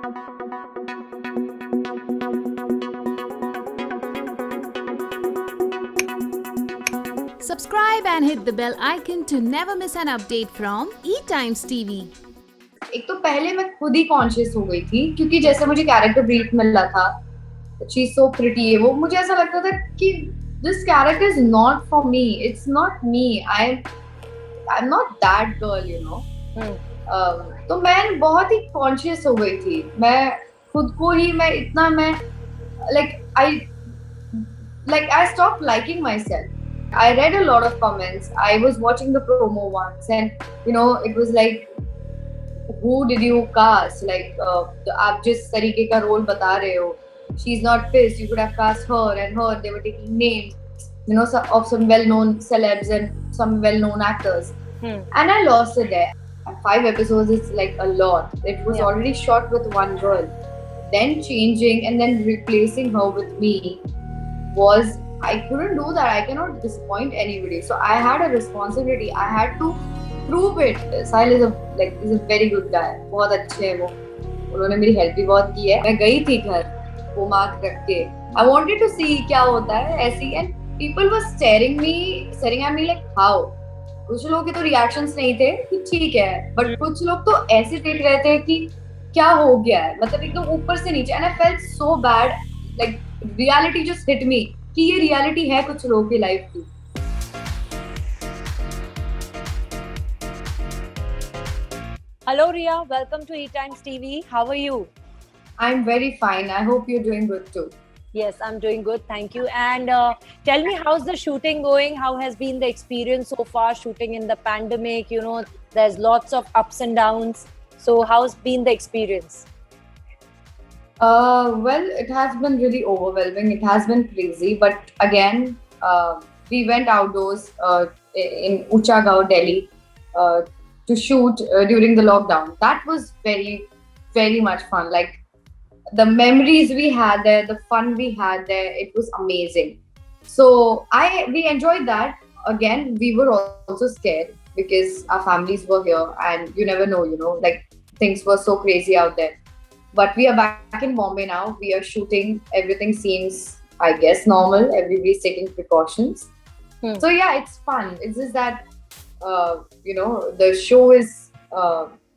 Subscribe and hit the bell icon to never miss an update from E-Times TV. एक तो पहले मैं खुद ही कॉन्शियस हो गई थी क्योंकि जैसे मुझे कैरेक्टर ब्रीफ मिल रहा था, शी इज सो प्रिटी है वो, मुझे ऐसा लगता था कि this character is not for me, it's not me, I am not that girl, you know. तो मैं बहुत ही कॉन्शियस हो गई थी, मैं खुद को ही मैं like I stopped liking myself. I read a lot of comments. I was watching the promo once, and it was like, who did you cast? Like, आप जिस तरीके का रोल बता रहे हो, she's not pissed. You could have cast her and her. They were taking names, of some well-known celebs and some well-known actors. And I lost it there. 5 episodes is like a lot. It was already shot with one girl. Then changing and then replacing her with me was, I couldn't do that. I cannot disappoint anybody. So I had a responsibility. I had to prove it. Sahil is a very good guy. बहुत अच्छे हैं वो. उन्होंने मेरी help भी बहुत की है. मैं गई थी घर वो मार्क रख के. I wanted to see क्या होता है ऐसी, and people were staring at me like how. कुछ लोगों के तो रिएक्शंस नहीं थे कि ठीक है, बट कुछ लोग तो ऐसे देख रहे थे कि क्या हो गया है, मतलब एकदम ऊपर से नीचे. And I felt so bad. Like reality just hit me कि ये रियलिटी है कुछ लोगों की लाइफ की. Hello Riya, welcome to E-Times TV. How are you? I'm very fine. I hope you're doing good too. Yes, I'm doing good, thank you. And tell me, how's the shooting going? How has been the experience so far shooting in the pandemic? There's lots of ups and downs. So how's been the experience? Well, it has been really overwhelming. It has been crazy. But again, we went outdoors in Uchagaon, Delhi, to shoot during the lockdown. That was very, very much fun. Like the memories we had there, the fun we had there, it was amazing. So we enjoyed that. Again, we were also scared because our families were here, and you never know, like things were so crazy out there. But we are back in Bombay now. We are shooting. Everything seems, I guess, normal. Everybody's taking precautions. So yeah, it's fun. It's just that, the show is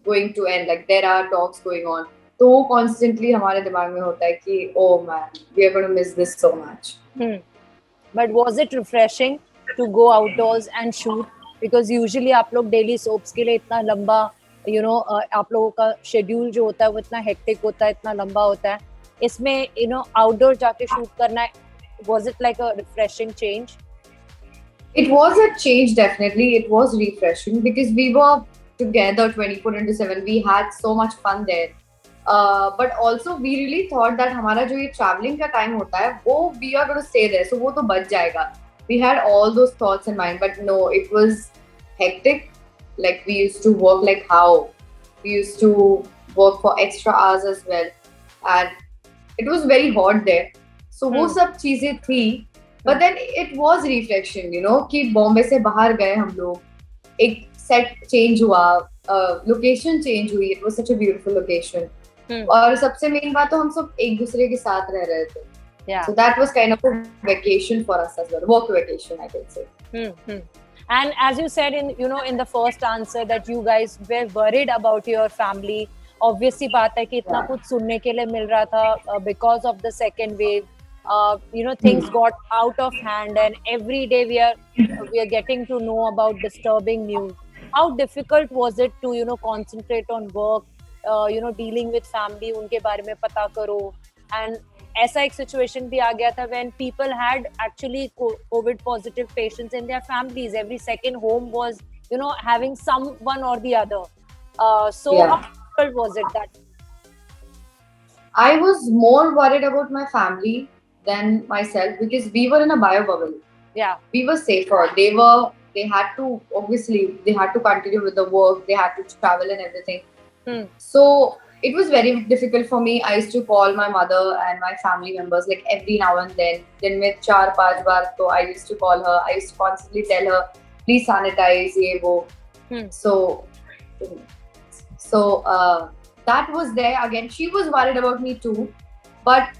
going to end. Like there are talks going on. So constantly हमारे दिमाग में होता है कि oh man, we are going to miss this so much. But was it refreshing to go outdoors and shoot? Because usually आप लोग daily soaps के लिए इतना लंबा आप लोगों का शेड्यूल जो होता है वो इतना हेक्टिक होता है, इतना लंबा होता है. इसमें आउटडोर जाके शूट करना, was it like a refreshing change? It was a change, definitely. It was refreshing because we were together 24/7. We had so much fun there. But also we really thought that हमारा जो ये traveling का time होता है वो we are going to stay there, so वो तो बच जाएगा. We had all those thoughts in mind, but no, it was hectic. Like we used to work like how we used to work for extra hours as well, and it was very hot there. So वो सब चीजें थी, but then it was refreshing, कि बॉम्बे से बाहर गए हम लोग, एक set change हुआ, location change हुई. It was such a beautiful location. और सबसे मेन बात तो हम सब एक दूसरे के साथ रह रहे थे. So that was kind of a vacation for us as well, work vacation, I can say. And as you said in the first answer that you guys were worried about your family. Obviously बात है कि इतना कुछ सुनने के लिए मिल रहा था because of the second wave. Things got out of hand, and every day we are getting to know about disturbing news. How difficult was it to concentrate on work, dealing with family, उनके बारे में पता करो, and ऐसा एक situation भी आ गया था when people had actually COVID positive patients in their families. Every second home was, having someone or the other. So how difficult was it that? I was more worried about my family than myself because we were in a bio bubble. Yeah. We were safer. They had to continue with the work. They had to travel and everything. So it was very difficult for me. I used to call my mother and my family members like every now and then. दिन में 4-5 बार तो I used to call her. I used to constantly tell her, please sanitize ये वो. So that was there again. She was worried about me too, but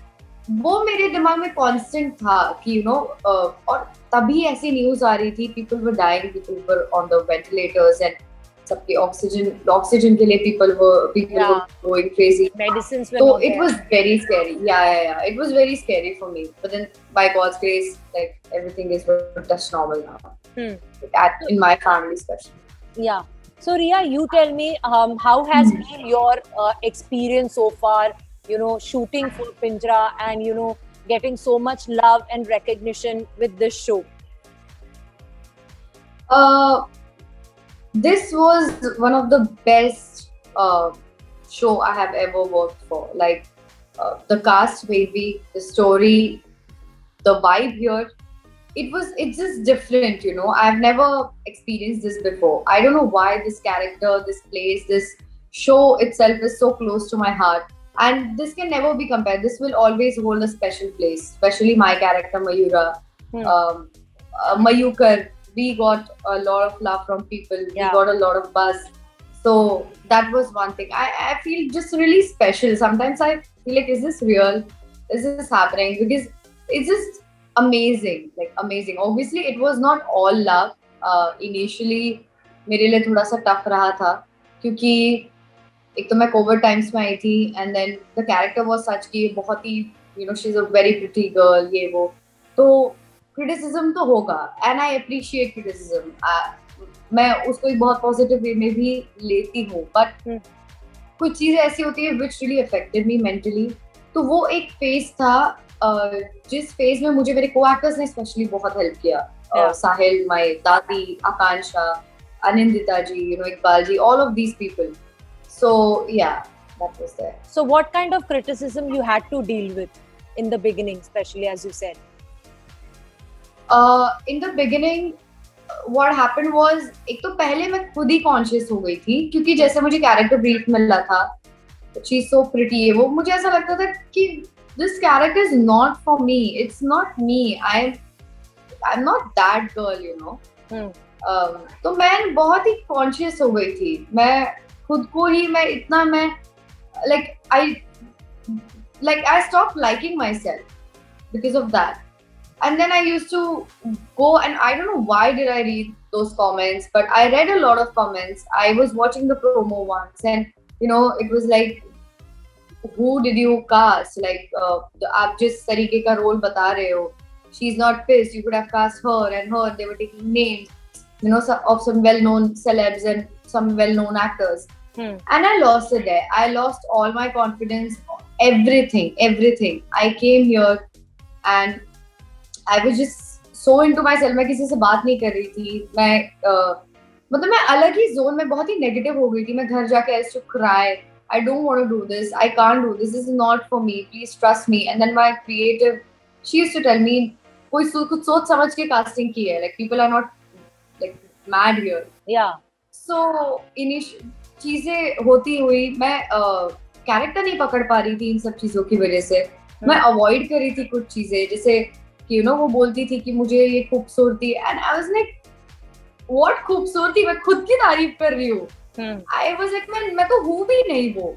वो मेरे दिमाग में constant था कि और तभी ऐसी न्यूज आ रही थी, people were dying, people were on the ventilators and सबके ऑक्सीजन के लिए people were going crazy. Medicines were So not it there. was very scary. Yeah. It was very scary for me. But then, by God's grace, like everything is just normal now. In my family, especially. Yeah. So Riya, you tell me, how has been your experience so far? Shooting for Pinjra and getting so much love and recognition with this show. This was one of the best show I have ever worked for. Like the cast, maybe the story, the vibe here. It's just different, I've never experienced this before. I don't know why this character, this place, this show itself is so close to my heart. And this can never be compared. This will always hold a special place, especially my character, Mayura. Mayukar, we got a lot of love from people. Yeah. We got a lot of buzz. So that was one thing. I feel just really special. Sometimes I feel like, is this real? Is this happening? Because it's just amazing. Like amazing. Obviously, it was not all love. Initially, मेरे लिए थोड़ा सा tough रहा था, क्योंकि एक तो मैं कोविड टाइम्स में आई थी, and then the character was such कि बहुत ही she is a very pretty girl, ये वो, तो क्रिटिसिज्म तो होगा, एंड आई अप्रिशिएट क्रिटिसिज्म. मैं उसको एक बहुत पॉजिटिव वे में भी लेती हूँ, बट कुछ चीजें ऐसी होती है which really affected me mentally. तो वो एक फेज था जिस फेज में मुझे मेरे को एक्टर्स ने स्पेशली बहुत हेल्प किया. साहिल, माय दादी, आकांक्षा, अनिंदिता जी, Iqbal ji, all of these people. So yeah, that was there. So what kind of criticism you had to deal with in the beginning, especially as you said? In the beginning, what happened was, एक तो पहले मैं खुद ही conscious हो गई थी, क्योंकि जैसे मुझे कैरेक्टर ब्रीफ मिला था, शी इज सो प्रिटी, है वो, मुझे ऐसा लगता था कि this character is not for me, it's not me, I am not that girl, तो मैं बहुत ही कॉन्शियस हो गई थी. मैं खुद को ही मैं I stopped liking myself because of that. And then I used to go, and I don't know why did I read those comments, but I read a lot of comments. I was watching the promo once, and it was like, who did you cast? Like आप जिस तरीके का role बता रहे हो, she's not pissed, you could have cast her and her. They were taking names of some well-known celebs and some well-known actors. And I lost it there. I lost all my confidence, everything. I came here and I was just so into myself. मैं किसी से बात नहीं कर रही थी. मैं अलग ही जोन में बहुत ही नेगेटिव हो गई थी. मैं घर जाके I used to cry. I don't want to do this. I can't do this. This is not for me. Please trust me. And then my creative, she used to tell me, कोई कुछ सोच समझ के casting की है. Like people are not like mad here. Yeah. So चीजें होती हुई मैं कैरेक्टर नहीं पकड़ पा रही थी इन सब चीजों की वजह से. मैं अवॉइड कर रही थी कुछ चीजें, जैसे कि वो बोलती थी कि मुझे ये खूबसूरती, and I was like, what खूबसूरती, मैं खुद की तारीफ कर रही हूँ. आई वाज लाइक, मैं तो हूँ भी नहीं वो.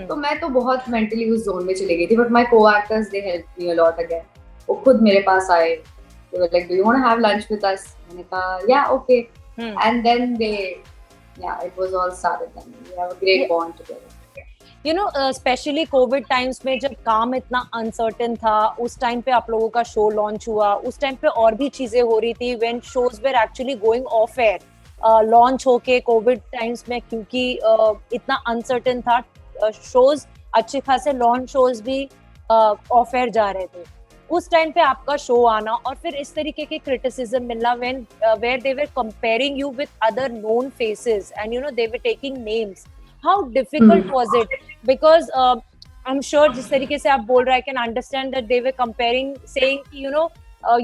तो मैं तो बहुत मेंटली उस जोन में चली गई थी. But my co actors, they help me a lot again. वो खुद मेरे पास आए, they were like, do you want to have lunch with us? मैंने कहा yeah okay, and then they, yeah, it was all started then. We have a great bond together. Especially COVID times में जब काम इतना uncertain था, उस time पे आप लोगों का शो लॉन्च हुआ. उस टाइम पे और भी चीजें हो रही थी when shows were actually going off air. Launch होके COVID times में, क्योंकि इतना uncertain था, shows अच्छे खासे लॉन्च shows भी ऑफ एयर जा रहे थे. उस टाइम पे आपका शो आना और फिर इस तरीके के क्रिटिसिज्म मिलना, where they were comparing you with other known faces and they were taking names, how difficult was it? Because I'm sure जिस तरीके से आप बोल रहे, I can understand that they were comparing, saying कि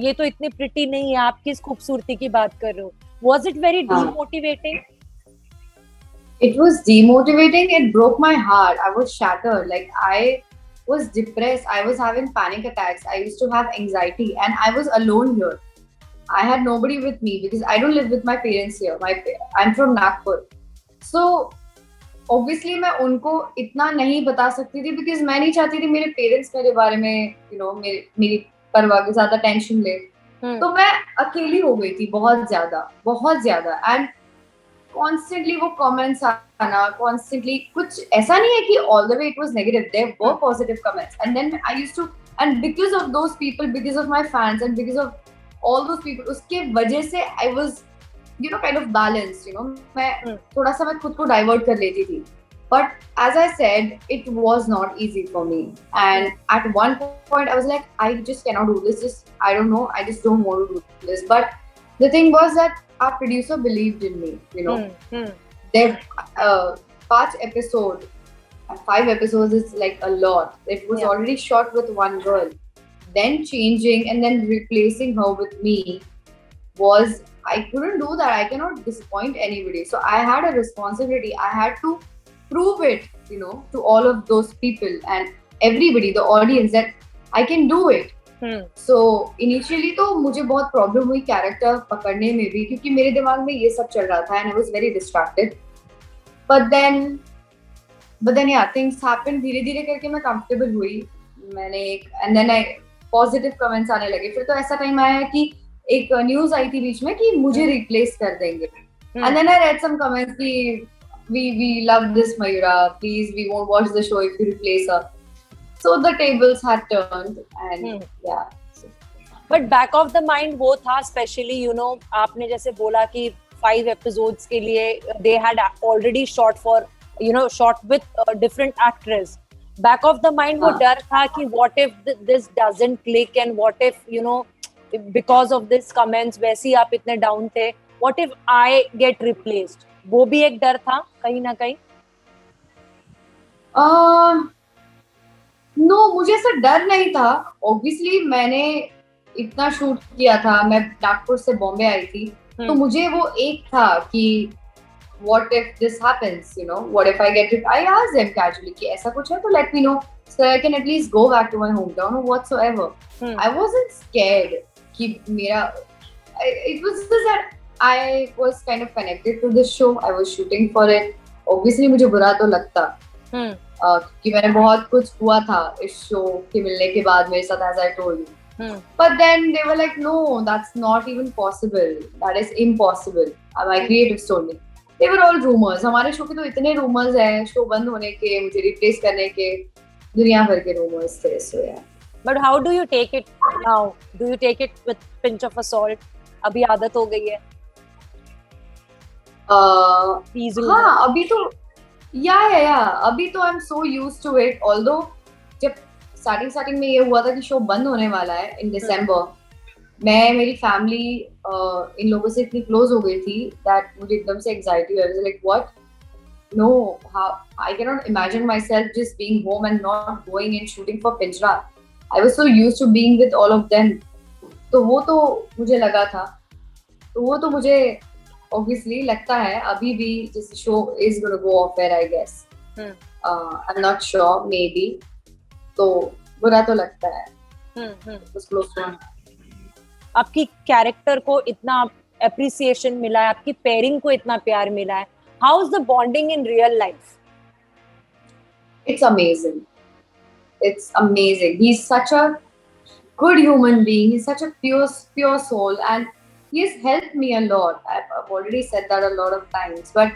ये तो इतनी प्रिटी नहीं है, आप किस खूबसूरती की बात कर रहे हो. Was it very demotivating? It was demotivating. It broke my heart. I was shattered. Like I was depressed. I was having panic attacks. I used to have anxiety, and I was alone here. I had nobody with me because I don't live with my parents here. I'm from Nagpur. So obviously मैं उनको इतना नहीं बता सकती थी because मैं नहीं चाहती थी मेरे पेरेंट्स मेरे बारे में मेरी परवाह के ज्यादा टेंशन ले। तो मैं अकेली हो गई थी बहुत ज्यादा एंड कॉन्स्टेंटली वो कमेंट्स आना कॉन्स्टेंटली, कुछ ऐसा नहीं है कि all the way it was negative, there were positive comments and then I used to and because of those people, because of my fans and because of all those people, उसके वजह से I was kind of balanced, मैं थोड़ा सा मैं खुद को divert कर लेती थी। But as I said, it was not easy for me. And at one point, I was like, I just cannot do this. I don't know. I just don't want to do this. But the thing was that our producer believed in me. There, 5 episodes, 5 episodes is like a lot. It was already shot with one girl. Then changing and then replacing her with me was, I couldn't do that. I cannot disappoint anybody. So I had a responsibility. I had to prove it, to all of those people and everybody, the audience, that I can do it. So initially तो मुझे बहुत problem हुई character पकड़ने में भी, क्योंकि मेरे दिमाग में ये सब चल रहा था and I was very distracted. But then yeah, things happened. धीरे धीरे करके मैं comfortable हुई, मैंने and then I positive comments आने लगे। फिर तो ऐसा टाइम आया कि एक न्यूज आई थी बीच में कि मुझे रिप्लेस कर देंगे and then I read some comments कि we love this Mayura, please we won't watch the show if you replace her. So the tables had turned and yeah. But back of the mind वो था, especially आपने जैसे बोला कि 5 episodes के लिए they had already shot for shot with different actress. Back of the mind वो डर था कि what if this doesn't click and what if because of this comments वैसे ही आप इतने down थे, what if I get replaced? वो भी एक डर था कहीं ना कहीं? नो, मुझे ऐसा डर नहीं था। ऑब्वियसली मैंने इतना शूट किया था, मैं नागपुर से बॉम्बे आई थी, तो मुझे वो एक था कि what if this happens, what if I get it? I asked them casually कि ऐसा कुछ है तो let me know so I can at least go back to my hometown or whatsoever. I wasn't scared कि मेरा, it was just that I was kind of connected to this show. I was shooting for it. Obviously मुझे बुरा तो लगता क्योंकि मैंने बहुत कुछ हुआ था इस शो के मिलने के बाद मेरे साथ, as I told you. But then they were like, no, that's not even possible. That is impossible. My creatives told me. They were all rumors. हमारे शो के तो इतने rumors हैं, शो बंद होने के, मुझे रिप्लेस करने के, दुनिया भर के rumors थे. So yeah. But how do you take it now? Do you take it with pinch of salt? अभी आदत हो गई है? हाँ, अभी तो अभी तो I'm so used to it. Although जब स्टार्टिंग में ये हुआ था कि शो बंद होने वाला है in December, मैं मेरी फैमिली इन लोगों से इतनी क्लोज हो गई थी that मुझे एकदम से एंजाइटी हुई. I was like, what? No, how? I cannot imagine myself just being home and not going and shooting for Pinjra. I was so used to being with all of them. तो वो तो मुझे लगा था, तो वो तो मुझे obviously लगता है अभी भी this show is going to go off air, I guess. I'm not sure, maybe. तो बुरा तो लगता है. It's close to. आपकी कैरेक्टर को इतना appreciation मिला है, आपकी पेयरिंग को इतना प्यार मिला है. How is the bonding in real life? It's amazing. It's amazing. He's such a good human being. He's such a pure soul, and he has helped me a lot. I've already said that a lot of times, but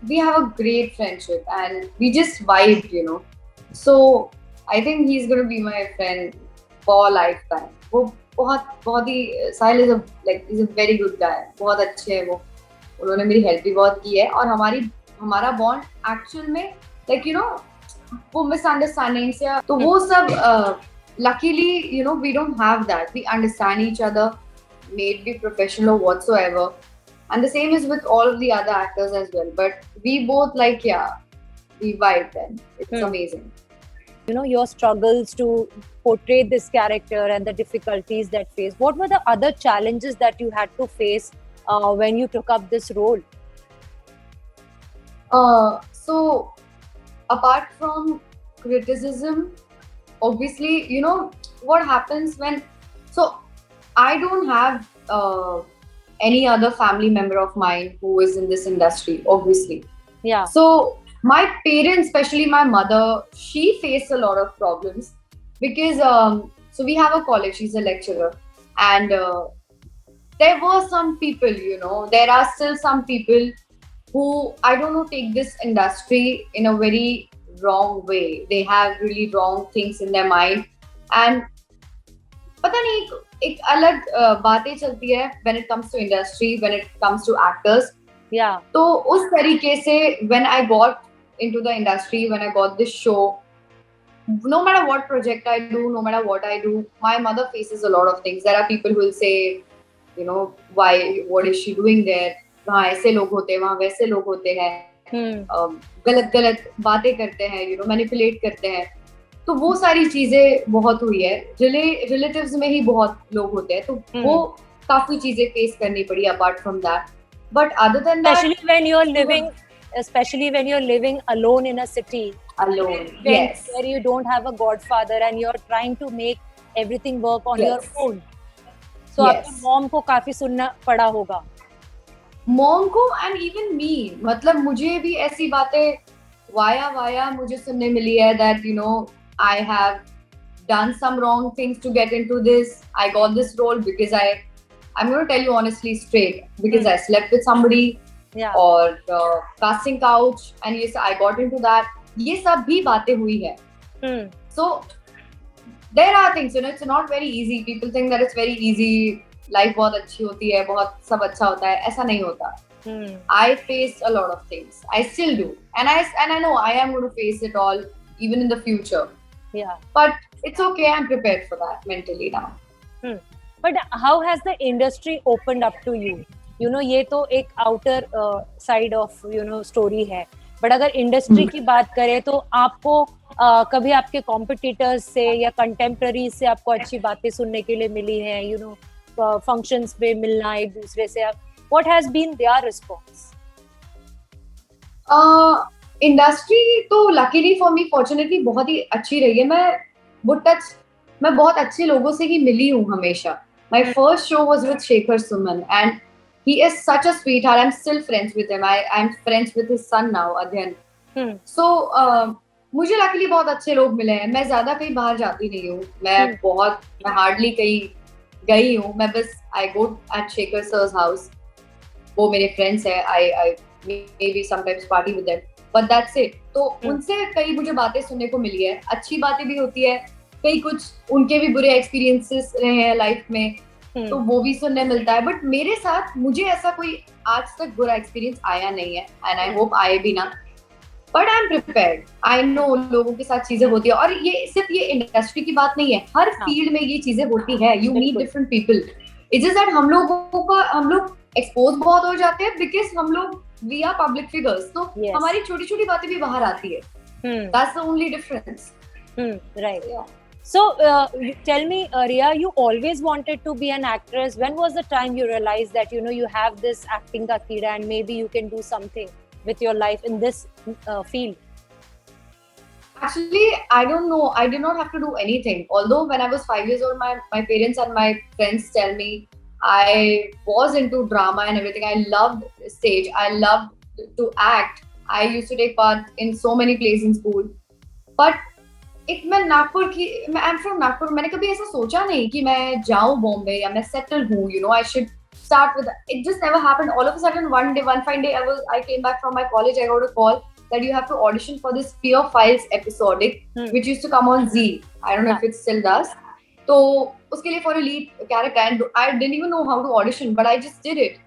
we have a great friendship and we just vibe, So I think he's going to be my friend for a lifetime. वो बहुत ही Sahil is he's a very good guy. बहुत अच्छे हैं वो. उन्होंने मेरी help भी बहुत की है और हमारा बॉन्ड एक्चुअल में वो मिसअंडरस्टैंडिंग्स या तो वो सब luckily we don't have that. We understand each other, may it be professional or whatsoever, and the same is with all of the other actors as well. But we both we vibe then. It's amazing. Your struggles to portray this character and the difficulties that face. What were the other challenges that you had to face when you took up this role? So apart from criticism, obviously, what happens when, so I don't have any other family member of mine who is in this industry, obviously. Yeah. So my parents, especially my mother, she faced a lot of problems because so we have a college, she's a lecturer, and there were some people, there are still some people who, I don't know, take this industry in a very wrong way. They have really wrong things in their mind, and पता नहीं एक अलग बातें चलती है when it comes to industry, when it comes to actors. Yeah. तो उस तरीके से when I got into the industry, when I got this show, no matter what project I do, no matter what I do, my mother faces a lot of things. There are people who will say, why, what is she doing there? वहाँ ऐसे लोग होते हैं, वहाँ वैसे लोग होते हैं, गलत गलत बातें करते हैं, मैनिपुलेट करते हैं. तो वो सारी चीजें बहुत हुई है. रिलेटिव्स में ही बहुत लोग होते हैं, तो वो काफी चीजें फेस करनी पड़ी apart from that. But other than that, especially when you're living alone in a city, alone, when, yes, where you don't have a godfather and you're trying to make everything work on your yes, own. So yes. आपकी mom को काफी सुनना पड़ा होगा. Mom को and even मी, मतलब मुझे भी ऐसी बातें वाया मुझे सुनने मिली है that I have done some wrong things to get into this. I got this role because I'm going to tell you honestly straight, because I slept with somebody, Yeah. or casting couch, and yes, I got into that. ये सब भी बातें हुई है. So there are things, it's not very easy. People think that it's very easy. Life बहुत अच्छी होती है, बहुत सब अच्छा होता है. ऐसा नहीं होता. I faced a lot of things. I still do, and I know I am going to face it all, even in the future. Yeah. But it's okay. I'm prepared for that mentally now. But how has the industry opened up to you? ये तो एक outer side of story है. But अगर industry की बात करें तो आपको कभी आपके कॉम्पिटिटर्स से या कंटेम्पररीज से आपको अच्छी बातें सुनने के लिए मिली हैं, फंक्शंस पे मिलना एक दूसरे से, what has been there response? Industry तो लकीली फॉर मी, फॉर्चुनेटली बहुत ही अच्छी रही है. मैं बहुत अच्छे लोगों से ही मिली हूँ हमेशा. My first show was with Shekhar Suman, and he is such a sweetheart. I'm still friends with him. I'm friends with his son now, Adhyan. So मुझे लकीली बहुत अच्छे लोग मिले हैं. मैं ज्यादा कहीं बाहर जाती नहीं हूँ. मैं हार्डली कहीं गई हूँ. मैं बस I go at Shekhar sir's house. वो मेरे फ्रेंड्स हैं. I maybe sometimes party with them, but that's it. तो उनसे कई मुझे बातें सुनने को मिली है. अच्छी बातें भी होती है, कई कुछ उनके भी बुरे एक्सपीरियंसेस रहे हैं लाइफ में, तो वो भी सुनने मिलता है. बट मेरे साथ मुझे ऐसा कोई आज तक बुरा एक्सपीरियंस आया नहीं है, एंड आई होप आए भी ना. But I am prepared. I no लोगों के साथ चीजें होती है, और ये सिर्फ ये इंडस्ट्री की बात नहीं है, हर फील्ड में ये चीजें होती है. You meet different people. It's just that हम लोग एक्सपोज बहुत हो जाते हैं, बिकॉज हम लोग वी आर पब्लिक फिगर्स, तो हमारी छोटी छोटी बातें भी बाहर आती है. That's the only difference. Right. So tell me, Riya, you always wanted to be an actress. When was the time you realized that you have this acting ka keeda and maybe you can do something with your life in this field? Actually, I don't know. I did not have to do anything. Although when I was 5 years old, my parents and my friends tell me I was into drama and everything. I loved stage. I loved to act. I used to take part in so many plays in school. But मैं I'm from Nagpur. मैंने कभी ऐसा सोचा नहीं कि मैं जाऊँ बॉम्बे या मैं सेटल हूँ. I should start with it. Just never happened. All of a sudden, one fine day, I came back from my college. I got a call that you have to audition for this Fear Files episodic, which used to come on Z. I don't know if it still does. तो उसके लिए for a lead character, and I didn't even know how to audition, but I just did it.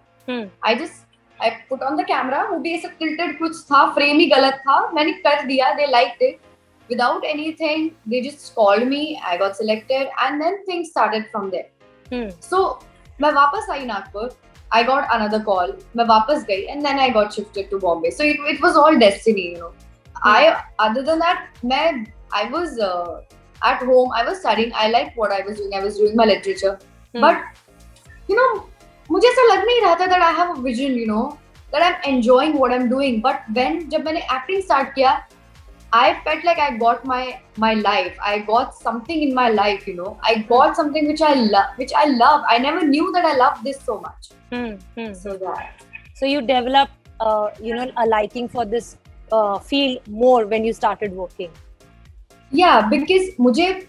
I put on the camera. वो भी ऐसा tilted कुछ था, frame ही गलत था. मैंने कर दिया. They liked it. Without anything, they just called me. I got selected, and then things started from there. So, मैं वापस आई Nagpur. I got another call. मैं वापस गई, and then I got shifted to Bombay. So it was all destiny, Other than that, I was at home. I was studying. I liked what I was doing. I was doing my literature. But मुझे ऐसा लग नहीं रहा था that I have a vision, that I'm enjoying what I'm doing. But जब मैंने acting start किया, I felt like I got my life. I got something in my life, I got something which I love. I never knew that I loved this so much. So that. So you developed a liking for this field more when you started working? Yeah, because मुझे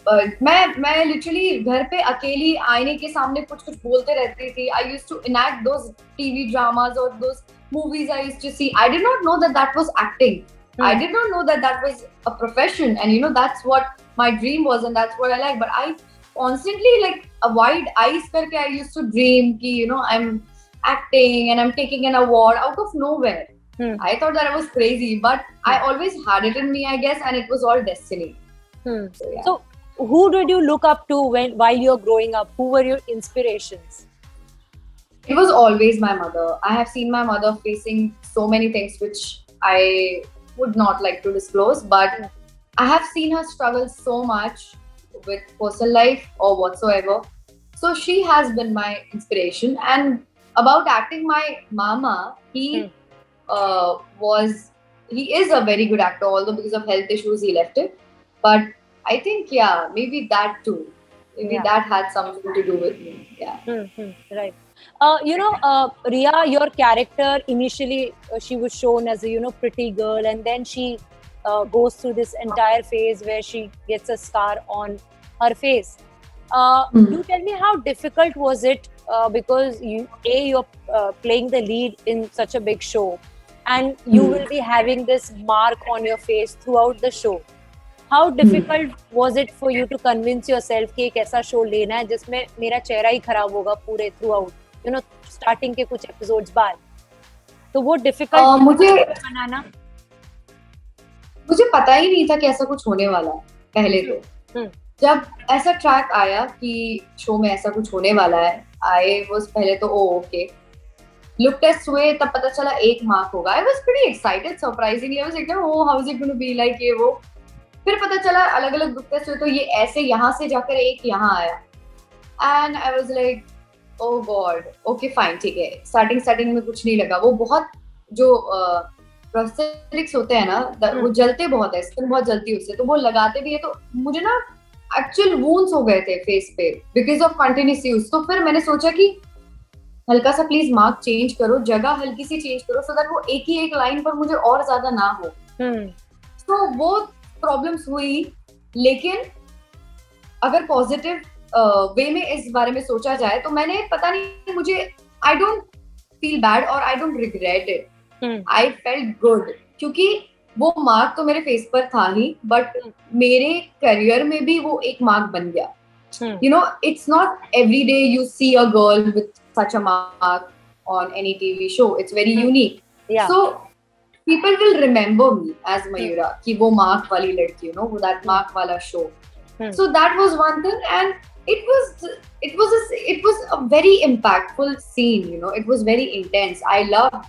मैं literally घर पे अकेली आईने के सामने कुछ कुछ बोलते रहती थी. I used to enact those TV dramas or those movies I used to see. I did not know that that was acting. I did not know that that was a profession, and that's what my dream was, and that's what I like. But I constantly like avoid eyes करके I used to dream कि I'm acting and I'm taking an award out of nowhere. I thought that I was crazy, but I always had it in me, I guess, and it was all destiny. So, yeah. So who did you look up to while you're growing up? Who were your inspirations? It was always my mother. I have seen my mother facing so many things which I would not like to disclose, but I have seen her struggle so much with personal life or whatsoever. So she has been my inspiration. And about acting, my mama, he is a very good actor, although because of health issues he left it. But I think, yeah, maybe that too. Maybe that had something to do with me. Yeah. Right. Riya, your character initially she was shown as a pretty girl, and then she goes through this entire phase where she gets a scar on her face. You tell me, how difficult was it? Because you're playing the lead in such a big show, and you will be having this mark on your face throughout the show. How difficult was it for you to convince yourself कि एक ऐसा show लेना है जिसमें मेरा चेहरा ही खराब होगा पूरे throughout, starting के कुछ episodes बाद? तो वो difficult बनाना? मुझे पता ही नहीं था कि ऐसा कुछ होने वाला है पहले तो. जब ऐसा ट्रैक आया कि शो में ऐसा कुछ होने वाला है, I was पहले तो ओके. लुक टेस्ट हुए तब पता चला 1 मार्क होगा. I was pretty excited, surprisingly. I was like, oh, how is it going to be like ये वो. फिर पता चला अलग अलग लुक टेस्ट हुए तो ये ऐसे यहाँ से जाकर 1 यहाँ आया. And I was like, oh God, okay fine, ठीक है. स्टार्टिंग में कुछ नहीं लगा. वो बहुत जो प्रोस्थेटिक्स होते हैं ना, वो जलते बहुत है, स्किन बहुत जलती है उससे, तो वो लगाते भी है. तो मुझे ना एक्चुअल वूंड्स हो गए थे फेस पे बिकॉज ऑफ कंटिन्यूस यूज. तो फिर मैंने सोचा कि हल्का सा प्लीज मार्क चेंज करो, जगह हल्की सी चेंज करो, सो दैट वो एक ही एक लाइन पर मुझे और ज्यादा ना हो. तो वो प्रॉब्लम्स हुई. लेकिन अगर पॉजिटिव वे में इस बारे में सोचा जाए तो मैंने, पता नहीं, मुझे आई डोंट फील बैड और I don't regret it. I felt good, क्योंकि वो मार्क तो मेरे फेस पर था ही, बट मेरे करियर में भी वो एक मार्क बन गया. It's not every day you see a girl with such a mark on any TV show. It's very unique. Yeah. So people will remember me as Mayura, कि वो mark वाली लड़की, वो that mark वाला show. So that was one thing, and it was a very impactful scene. It was very intense. I loved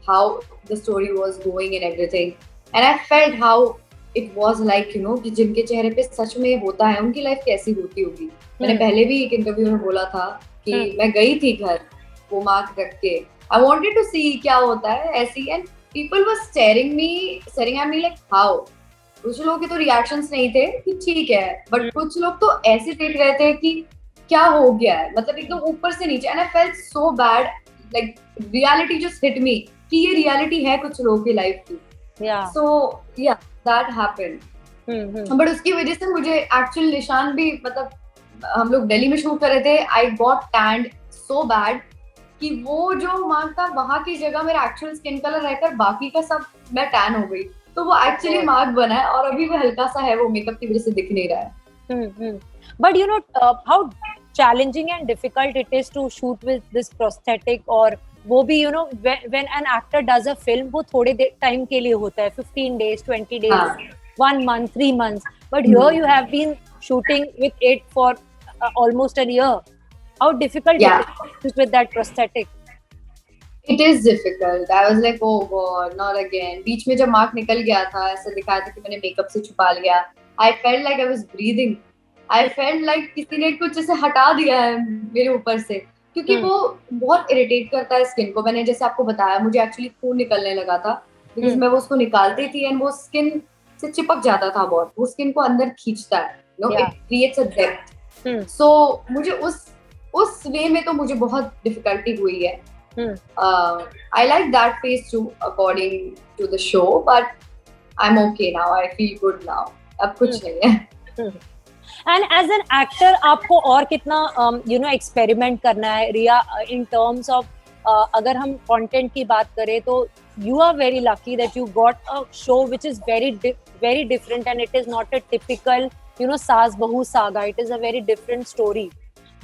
how the story was going and everything, and I felt how it was like, कि जिनके चेहरे पे सच में होता है उनकी life कैसी होती होगी. मैंने पहले भी एक इंटरव्यू में बोला था कि मैं गई थी घर वो मार्क रख के. I wanted to see क्या होता है ऐसी, and people were staring at me like how. कुछ लोगों के तो रिएक्शंस नहीं थे कि ठीक है, बट कुछ लोग तो ऐसे देख रहे थे कि क्या हो गया है, मतलब एकदम ऊपर से नीचे. And I felt so bad, like reality just hit me कि ये रियलिटी है कुछ लोगों की लाइफ की. सो या दैट हैपेंड. बट उसकी वजह से मुझे एक्चुअल निशान भी, मतलब हम लोग दिल्ली में शूट कर रहे थे, I got stand so bad कि वो जो मार्क था वहां की जगह मेरा एक्चुअल स्किन कलर रहकर बाकी का सब मैं टैन हो गई. तो वो एक्चुअली मार्क बना है और अभी वो हल्का सा है, वो मेकअप की वजह से दिख नहीं रहा है. But how challenging and difficult it is to shoot with this prosthetic, और वो भी when an actor does a film, वो थोड़े टाइम के लिए होता है, 15 days, 20 days, 1 month, 3 months. But here you have been shooting with it for almost a year. How difficult it is with that prosthetic? It is difficult. I was like, oh God, not again. बीच में जब mark निकल गया था, ऐसा दिखाया था कि मैंने मेकअप से छुपा लिया. I felt like I was breathing. I felt like किसी ने कुछ ऐसे हटा दिया है मेरे ऊपर से, क्योंकि वो बहुत इरिटेट करता है स्किन को. मैंने जैसे आपको बताया, मुझे एक्चुअली खून निकलने लगा था बिकॉज मैं वो उसको निकालती थी एंड वो स्किन से चिपक जाता था बहुत. वो स्किन को अंदर खींचता है, it creates a depth. So मुझे उस वे में तो मुझे बहुत डिफिकल्टी हुई है. Hmm. I like that phase too, according to the show, but I'm okay now. I feel good now. अब कुछ नहीं है. एंड एज एन एक्टर आपको और कितना यू नो एक्सपेरिमेंट करना है रिया इन टर्म्स ऑफ अगर हम कंटेंट की बात करें तो you are very lucky that you got a show which is very different and it is not a typical you know saas bahu saga. It is a very different story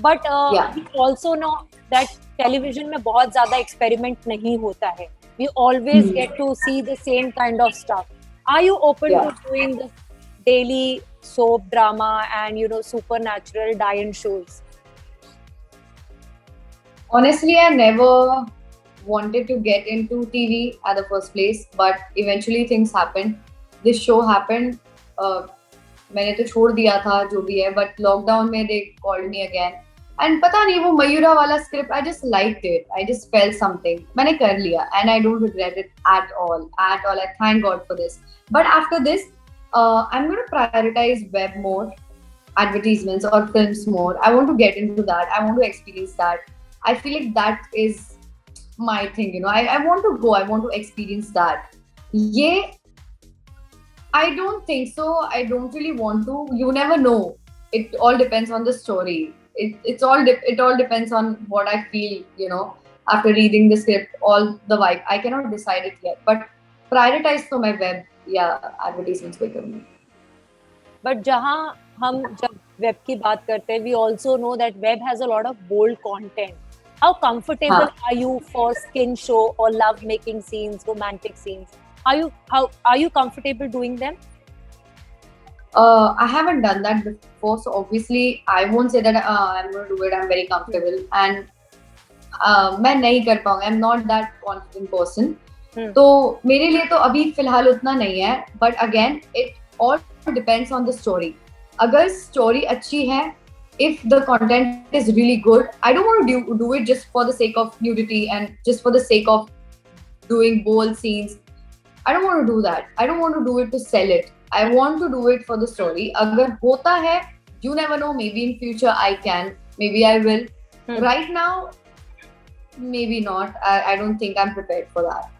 but we also know that television में बहुत ज्यादा experiment नहीं होता है. We always get to see the same kind of stuff. Are you open to doing the daily soap drama and you know supernatural die-in shows? Honestly, I never wanted to get into TV at the first place, but eventually things happened. This show happened. मैंने तो छोड़ दिया था जो भी है, but lockdown में they called me again. And पता नहीं वो मयूरा वाला script, I just liked it. I just felt something. मैंने कर लिया, and I don't regret it at all. At all, I thank God for this. But after this, I'm going to prioritize web more, advertisements or films more. I want to get into that. I want to experience that. I feel like that is my thing, you know. I want to go. I want to experience that. Yeah, I don't think so. I don't really want to. You never know. It all depends on the story. It all depends on what I feel, you know, after reading the script, all the vibe. I cannot decide it yet, but prioritize to my web, advertisements को करूँगी. But जहाँ हम जब web की बात करते हैं, we also know that web has a lot of bold content. How comfortable are you for skin show or love making scenes, romantic scenes? Are you comfortable doing them? I haven't done that before, so obviously I won't say that I'm going to do it. I'm very comfortable, and मैं नहीं कर पाऊंगा. I'm not that confident person. तो मेरे लिए तो अभी फिलहाल उतना नहीं है. But again, it all depends on the story. अगर story अच्छी है, if the content is really good, I don't want to do it just for the sake of nudity and just for the sake of doing bold scenes. I don't want to do that. I don't want to do it to sell it. I want to do it for the story. अगर होता है, you never know. Maybe in future I can. Maybe I will. Right now, maybe not. I don't think I'm prepared for that.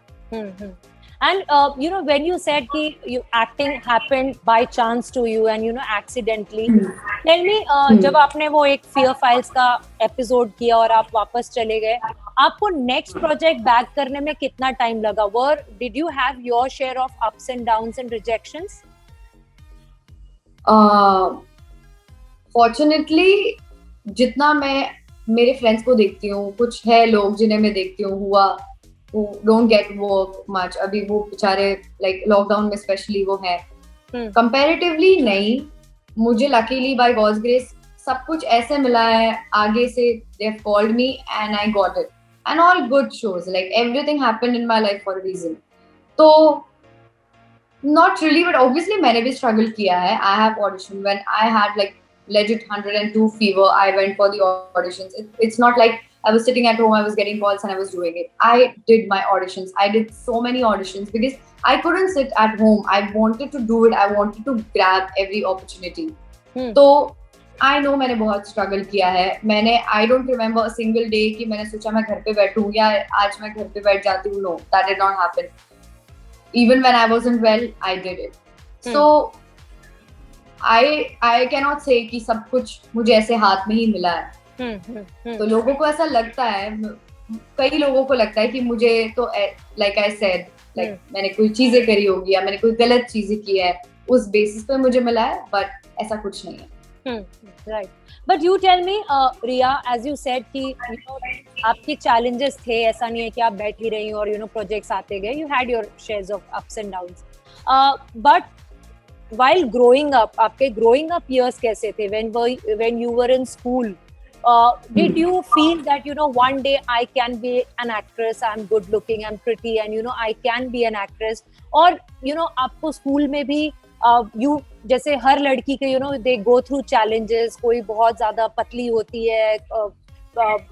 And you know, when you said कि you acting happened by chance to you and you know accidentally, tell me जब आपने वो एक Fear Files का episode किया और आप वापस चले गए, आपको next project back करने में कितना time लगा? Did you have your share of ups and downs and rejections? Fortunately, जितना मैं मेरे फ्रेंड्स को देखती हूँ, कुछ है लोग जिन्हें मैं देखती हूँ who don't get work much. अभी वो बेचारे like lockdown में especially वो है. Comparatively नहीं, मुझे luckily by God's grace सब कुछ ऐसे मिला है आगे से. They've called me and I got it. And all good shows. Like everything happened in my life for a reason. तो not really, but obviously मैंने भी struggle किया है. I have auditioned when I had like legit 102 fever. I went for the auditions. It's not like I was sitting at home, I was getting calls and I was doing it. I did my auditions. I did so many auditions because I couldn't sit at home. I wanted to do it. I wanted to grab every opportunity. तो I know मैंने बहुत struggle किया है. I don't remember a single day कि मैंने सोचा मैं घर पे बैठूं या आज मैं घर पे बैठ जाती हूँ. No, that did not happen. Even when I wasn't well, I did it. So I cannot say कि सब कुछ मुझे ऐसे हाथ में ही मिला है. तो लोगों को ऐसा लगता है, कई लोगों को लगता है कि मुझे तो like I said, like मैंने कोई चीजें करी होगी या मैंने कोई गलत चीजें की है, उस बेसिस पे मुझे मिला है, but ऐसा कुछ नहीं है. Right. But you tell me, Riya, as you said कि you know आपके challenges थे, ऐसा नहीं है कि आप बैठ ही रही और you know projects आते गए. You had your shares of ups and downs. But while growing up, आपके growing up years कैसे थे? When you were in school, did you feel that you know one day I can be an actress, I'm good looking, I'm pretty, and you know I can be an actress? और you know आपको school में भी you जैसे हर लड़की के you know they go through challenges, कोई बहुत ज़्यादा पतली होती है,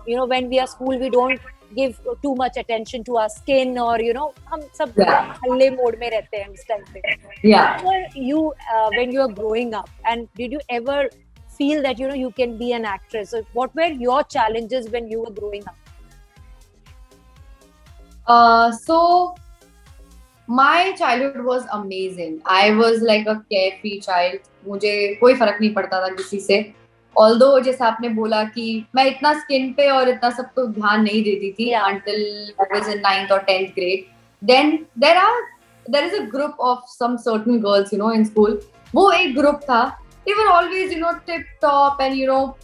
you know when we are school we don't give too much attention to our skin, or you know हम सब हल्ले मोड में रहते हैं उस टाइम पे. Yeah. You when you are growing up, and did you ever feel that you know you can be an actress? So what were your challenges when you were growing up? So my childhood was amazing. I was like a carefree child. मुझे कोई फर्क नहीं पड़ता था किसी से. Although जैसा आपने बोला कि मैं इतना स्किन पे और इतना सब तो ध्यान नहीं देती थी until I was in 9th or 10th grade. Then there is a group of some certain girls, you know, in school. वो एक group था. They were always, you know, tip top and you know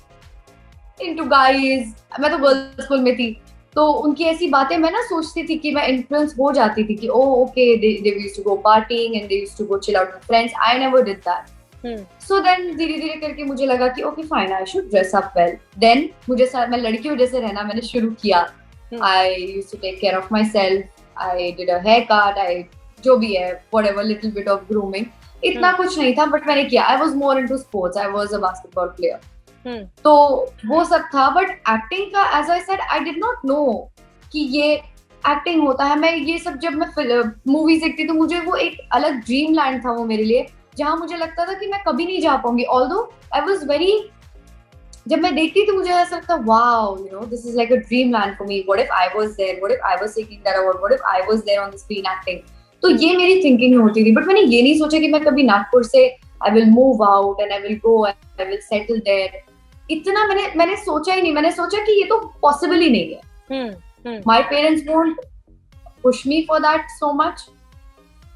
into guys. मैं तो girls school में थी. तो उनकी ऐसी बातें मैं ना सोचती थी कि मैं इन्फ्लुएंस हो जाती थी कि oh okay they used to go partying and they used to go chill out with friends. I never did that. So then धीरे धीरे करके मुझे लगा कि okay fine I should dress up well. Then मुझे मैं लड़कियों जैसे रहना मैंने शुरू किया. I used to take care of myself. I did a haircut. I जो भी है whatever little bit of grooming. इतना कुछ नहीं था बट मैंने किया. I was more into sports. I was a basketball player. तो वो सब था. बट एक्टिंग का as I said I did not know कि ये एक्टिंग होता है. मैं ये सब जब मैं मूवीज देखती तो मुझे वो एक अलग ड्रीम लैंड था वो मेरे लिए, जहां मुझे लगता था कि मैं कभी नहीं जा पाऊंगी. ऑल्दो आई वाज वेरी, जब मैं देखती थी मुझे ऐसा लगता wow you know this is like a dream land for me. What if I was there, what if I was taking that award, what if I was there on the screen acting. तो ये मेरी thinking होती थी. But मैंने ये नहीं सोचा कि मैं कभी नागपुर से I will move out and I will go I will settle there. इतना मैंने सोचा ही नहीं. मैंने सोचा कि ये तो पॉसिबल ही नहीं है. My parents won't push me for that so much.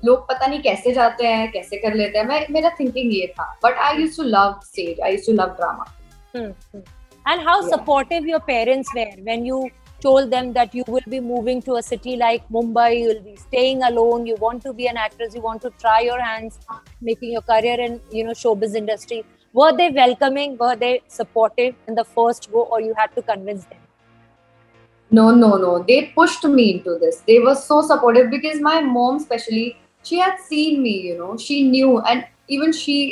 लोग पता नहीं कैसे जाते हैं कैसे कर लेते हैं. मेरा थिंकिंग ये था. But I used to love stage. I used to love drama. And how supportive your parents were when you told them that you will be moving to a city like Mumbai, you will be staying alone, you want to be an actress, you want to try your hands making your career in, you know, showbiz industry. Were they welcoming? Were they supportive in the first go, or you had to convince them? No. They pushed me into this. They were so supportive because my mom especially, she had seen me, you know, she knew, and even she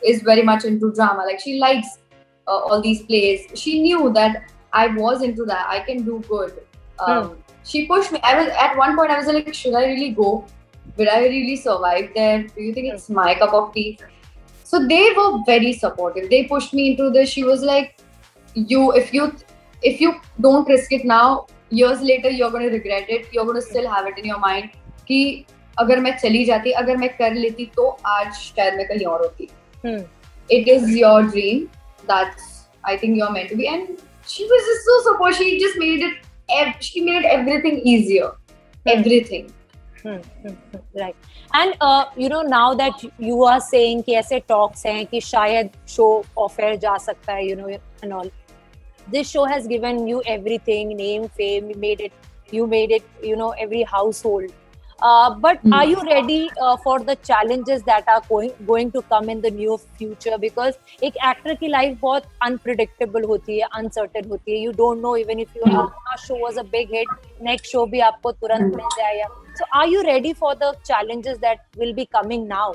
is very much into drama. Like she likes all these plays. She knew that I was into that. I can do good. She pushed me. I was at one point I was like, should I really go? Will I really survive there? Do you think it's my cup of tea? So they were very supportive. They pushed me into this. She was like, if you don't risk it now, years later you're going to regret it. You're going to still have it in your mind कि अगर मैं चली जाती, अगर मैं कर लेती तो आज शायद मैं कहीं और होती. It is your dream. That's, I think you're meant to be. And she was just so supportive. She just made everything easier. Everything. Right. And you know, now that you are saying कि ऐसे talks हैं कि शायद show off air जा सकता है, you know, and all. This show has given you everything, name, fame. You made it, you know, every household. But are you ready for the challenges that are going to come in the near future? Because एक actor की life बहुत unpredictable होती है, uncertain होती है. You don't know even if your show was a big hit, next show भी आपको तुरंत मिल जाएगा. So are you ready for the challenges that will be coming now?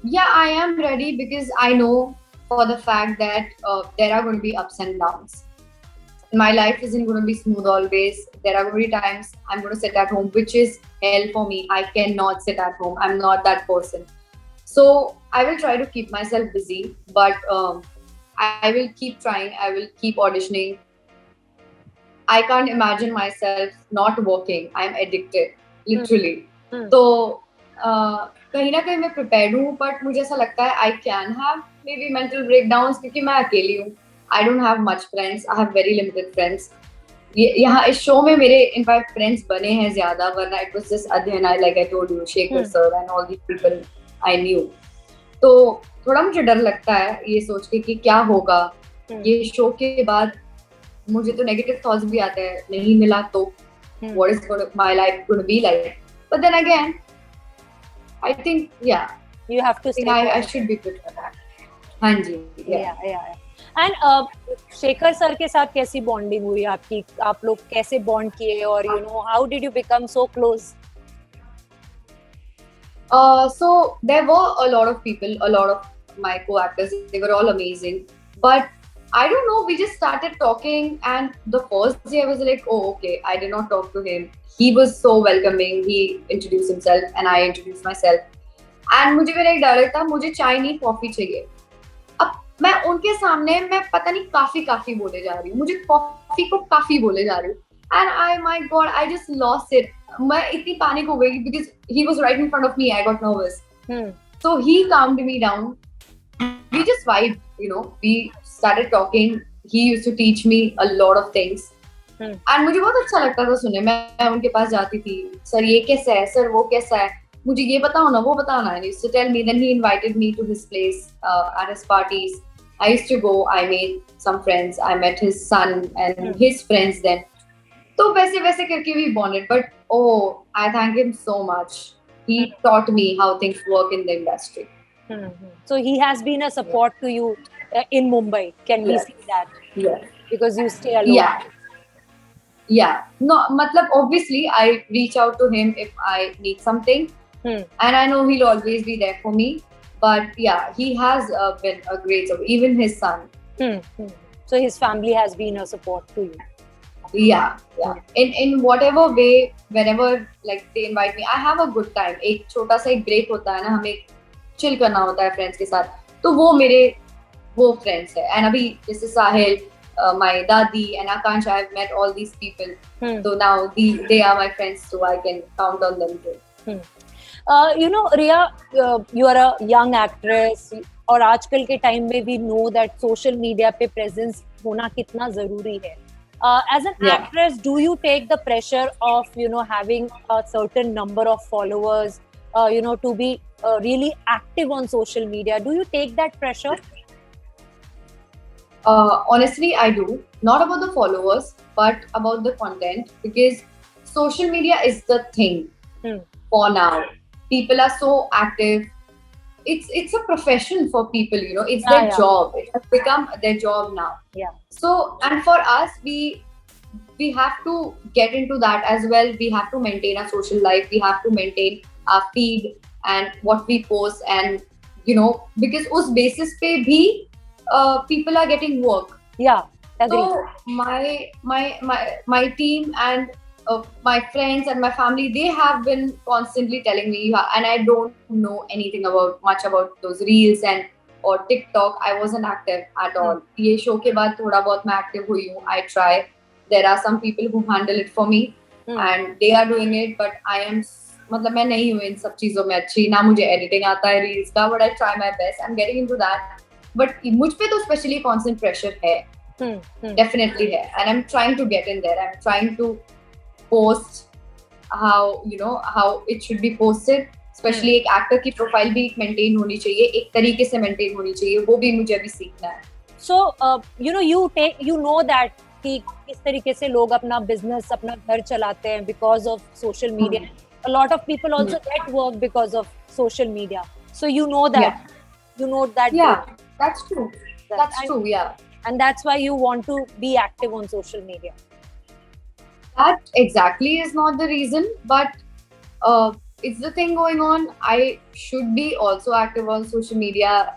Yeah, I am ready because I know for the fact that there are going to be ups and downs. My life isn't going to be smooth always. There are going to be times I'm going to sit at home, which is hell for me. I cannot sit at home. I'm not that person. So I will try to keep myself busy, but I will keep trying. I will keep auditioning. I can't imagine myself not working. I'm addicted, literally. So कहीं ना कहीं मैं prepared हूँ, but मुझे ऐसा लगता है I can have maybe mental breakdowns क्योंकि मैं अकेली हूँ. I don't have much friends. I have very limited friends. यहाँ इस शो में मेरे इनफैक्ट फ्रेंड्स बने हैं ज्यादा, वरना it was just अध्ययन, like I told you, Shekhar sir and all these people I knew. तो थोड़ा मुझे डर लगता है ये सोच के कि क्या होगा ये शो के बाद. मुझे तो नेगेटिव थॉट्स भी आते हैं, नहीं मिला तो what is my life going to be like? But then again, I think you have to stay. I should be good for that. हाँ जी. Yeah. And शेखर सर के साथ कैसी बॉन्डिंग हुई आपकी? आप लोग कैसे बॉन्ड किए और you know how did you become so close? So there were a lot of people, a lot of my co-actors. They were all amazing, but I don't know. We just started talking, and the first day I was like, "Oh, okay." I did not talk to him. He was so welcoming. He introduced himself, and I introduced myself. And मुझे मेरा एक dialogue था, मुझे चाय नहीं coffee चाहिए. अब मैं उनके सामने मैं पता नहीं काफी बोले जा रही हूँ. मुझे कॉफी को काफी बोले जा रही हूँ. And my God, I just lost it. मैं इतनी panic हो गई because he was right in front of me. I got nervous. So he calmed me down. We just vibed, you know. We started talking. He used to teach me a lot of things. And मुझे बहुत अच्छा लगता था सुनने. मैं उनके पास जाती थी. सर ये कैसा है? सर वो कैसा है? मुझे ये बताओ ना, वो बताओ ना. And he used to tell me. Then he invited me to his place at his parties. I used to go. I made some friends. I met his son and his friends then. तो वैसे वैसे करके we bonded. But oh, I thank him so much. He taught me how things work in the industry. So he has been a support to you in Mumbai. Can we see that? Yeah. Because you stay alone. Yeah. No, matlab obviously I reach out to him if I need something. And I know he'll always be there for me. But yeah, he has been a great support. Even his son. So his family has been a support to you. Yeah. In whatever way, whenever like they invite me, I have a good time. एक छोटा सा एक break होता है ना, हमें chill करना होता है friends के साथ. तो वो मेरे वो friends है. And अभी जैसे साहिल, my dadi and Akansh, I've met all these people. So now they are my friends, so I can count on them too. You know, Riya, you are a young actress. और आजकल के time में we know that social media पे presence होना कितना जरूरी है. As an actress, do you take the pressure of, you know, having a certain number of followers, you know, to be really active on social media? Do you take that pressure? Honestly, I do. Not about the followers, but about the content, because social media is the thing for now. People are so active. It's a profession for people, you know. It's their job. It has become their job now. Yeah. So, and for us, we have to get into that as well. We have to maintain our social life. We have to maintain our feed and what we post, and you know, because us basis pe bhi people are getting work. Yeah, agree. So my team and my friends and my family, they have been constantly telling me, and I don't know anything much about those reels and or TikTok. I wasn't active at all. ये show के बाद थोड़ा बहुत मैं active हुई हूँ. I try. There are some people who handle it for me, and they are doing it. But I am, मतलब मैं नहीं हूँ इन सब चीजों में अच्छी. ना मुझे editing आता है reels का, but I try my best. I'm getting into that. But मुझ पे तो especially constant pressure है. Definitely है. And I'm trying to get in there. I'm trying to post how, you know, how it should be posted. Especially एक actor की profile भी maintain होनी चाहिए, एक तरीके से maintain होनी चाहिए, वो भी मुझे अभी सीखना है. So you know, you know that कि किस तरीके से लोग अपना business, अपना घर चलाते हैं because of social media. A lot of people also get work because of social media. So you know that. You know that. Yeah, that's true. That's true. Yeah. And that's why you want to be active on social media. That exactly is not the reason, but it's the thing going on. I should be also active on social media.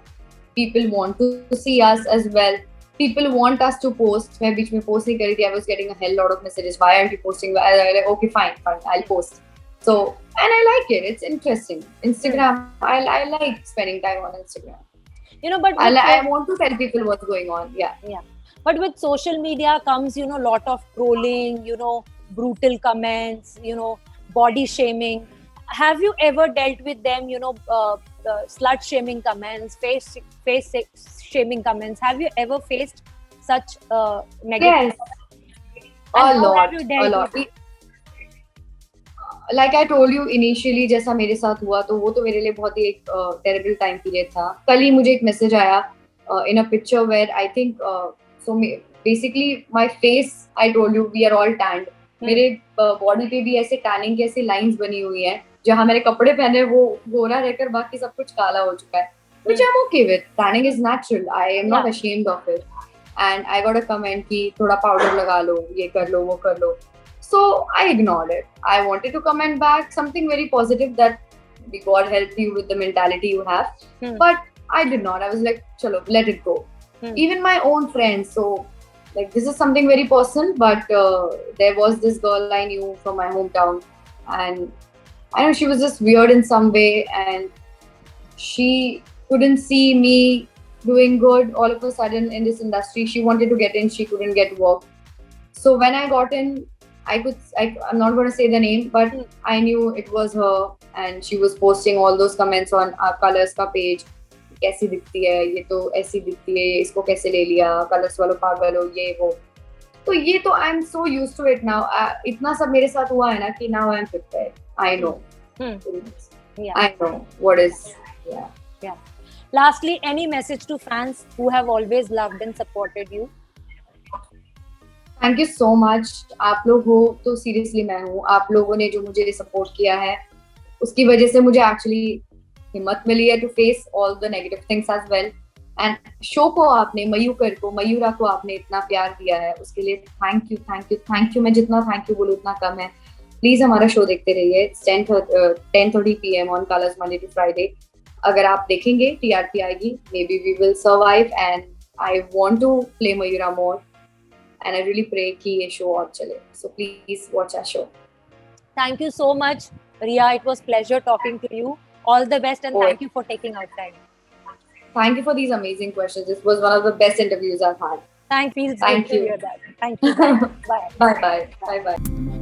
People want to see us as well. People want us to post. मैं बीच में post नहीं करी थी. I was getting a hell lot of messages. Why aren't you posting? I was like, okay, fine, I'll post. So, and I like it. It's interesting. Instagram, I like spending time on Instagram. You know, but I want to tell people what's going on. Yeah. But with social media comes, you know, lot of trolling, you know, brutal comments, you know, body shaming. Have you ever dealt with them, you know, slut shaming comments, face shaming comments? Have you ever faced such negative comments? A lot. Like I told you initially, जैसा मेरे साथ हुआ, तो वो तो मेरे लिए बहुत ही एक terrible time period था. कल ही मुझे एक message आया in a picture where I think basically my face, I told you, we are all tanned. मेरे body पे भी ऐसे tanning की ऐसी lines बनी हुई हैं, जहाँ मेरे कपड़े पहने वो गोरा रहकर बाकी सब कुछ काला हो चुका है. Which I'm okay with. Tanning is natural. I am not ashamed of it. And I got a comment कि थोड़ा powder लगा लो, ये कर लो, वो कर लो. So I ignored it. I wanted to comment back something very positive that God help you with the mentality you have. But I did not. I was like, chalo, let it go. Even my own friends. So like this is something very personal, but there was this girl I knew from my hometown, and I know she was just weird in some way, and she couldn't see me doing good all of a sudden in this industry. She wanted to get in, she couldn't get work. So when I got in, I'm not going to say the name, but I knew it was her, and she was posting all those comments on our Colors का page. कैसी दिखती है ये, तो ऐसी दिखती है, इसको कैसे ले लिया, कलर्स वालों पागल हो, ये वो. तो ये तो I am so used to it now. इतना सब मेरे साथ हुआ है ना कि now I am prepared. I know. I know what is. Yeah. Lastly, any message to fans who have always loved and supported you? Thank you so much. आप लोग हो तो सीरियसली मैं हूँ. आप लोगों ने जो मुझे सपोर्ट किया है, उसकी वजह से मुझे एक्चुअली हिम्मत मिली है to face all the negative things as well. And show को आपने, मयूरा को आपने इतना प्यार दिया है, उसके लिए थैंक यू. मैं जितना थैंक यू बोलूँ उतना कम है. प्लीज हमारा शो देखते रहिए. 10:30 PM on Colors Monday to Friday. अगर आप देखेंगे TRP आएगी. May be we will survive and I want to play Mayura more. And I really pray कि ये show और चले. So please watch our show. Thank you so much, Riya. It was pleasure talking to you. All the best and thank you for taking our time. Thank you for these amazing questions. This was one of the best interviews I've had. Thank you. Thank you. Thank you. Bye. Bye bye.